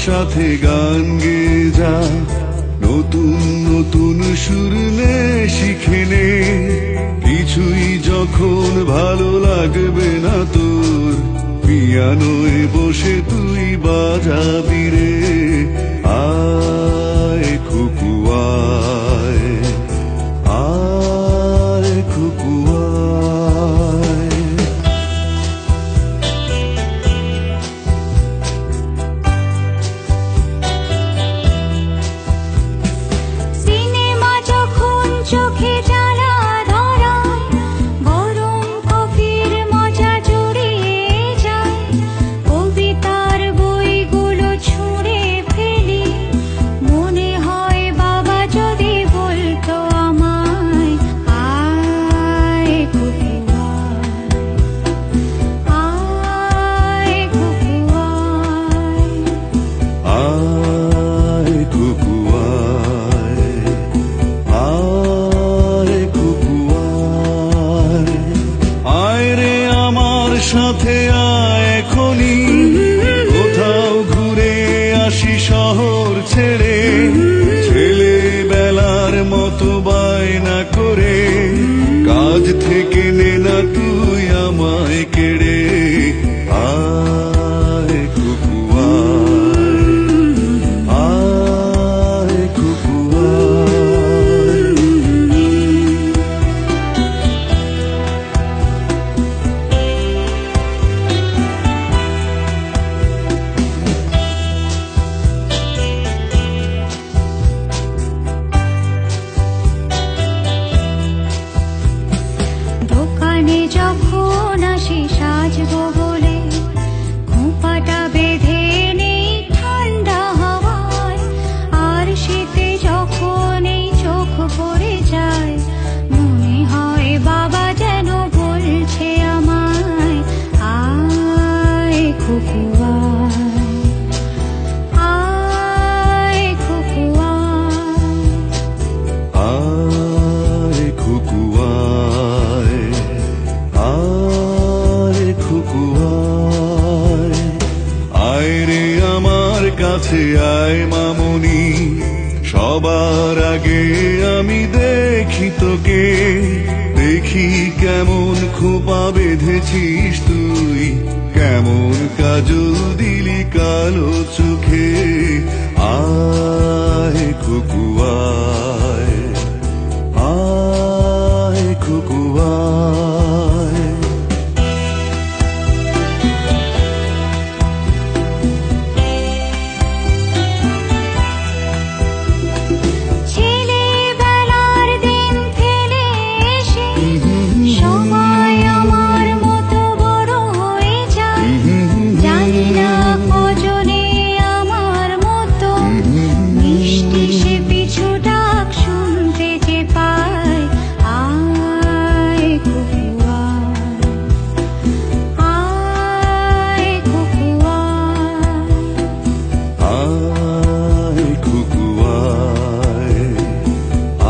সাথে গান গেয়ে যা, নতুন নতুন সুর নে শিখে নে। কিছুই যখন ভালো লাগবে না তোর, পিয়ানোয় বসে তুই বাজাবি রে। আয় খুকু আয়, আয় খুকু আয়। সিনেমা যখন চোখে জ্বালা ধরায়, গরম কফির মজা জড়িয়ে যায়। কবিতার বইগুলো ছুঁড়ে ফেলি, মনে হয় বাবা যদি বলতো আমায়, আয় খুকু আয়, আয় খুকু আয়। আয় খুকু আয়, আয় খুকু আয়। আয় রে আমার সাথে আয় এখনি, কোথাও ঘুরে আসি শহর ছেড়ে। ছেলেবেলার মতো বায়না করে, কাজ থেকে নে না তুই আমায় কেড়ে। আয় খুকু আয়, আয় খুকু আয়। দোকানে যখন আসি সাজবো বলে, খোঁপাটা বেঁধে নেই ঠান্ডা হাওয়ায়। আর শীতে যখন এই চোখ পড়ে যায়, মনে হয় বাবা যেন বলছে আমায়, আয় খুকু আয়, আয় খুকু আয়। আয় খুকু আয়, আয় খুকু আয়। আয় রে আমার কাছে আয় মামনি, সবার আগে আমি দেখি তোকে। দেখি কেমন খোপা বেঁধেছিস তুই, কেমন কাজল দিলি কালো চোখে। আয় খুকু আয়, আয় খুকু আয়। ছেলেবেলার দিন ফেলে এসে সবাই আমার মতো বড় হয়ে যায়। জানি না কজনে আমার মতো মিষ্টি সে পিছু ডাক শুনতে যে পায়। আয় খুকু আয়, আয় খুকু আয়। আয় খুকু আয়,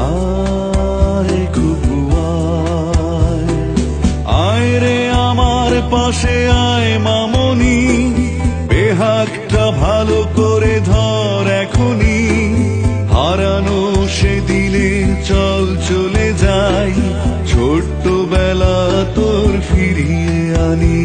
আয় খুকু আয়। আয় রে আমার পাশে আয় মামনি, বেহাগটা ভালো করে ধর এখনি। হারানো সে দিলে চল চলে যাই, ছোট্টবেলা তোর ফিরিয়ে আনি।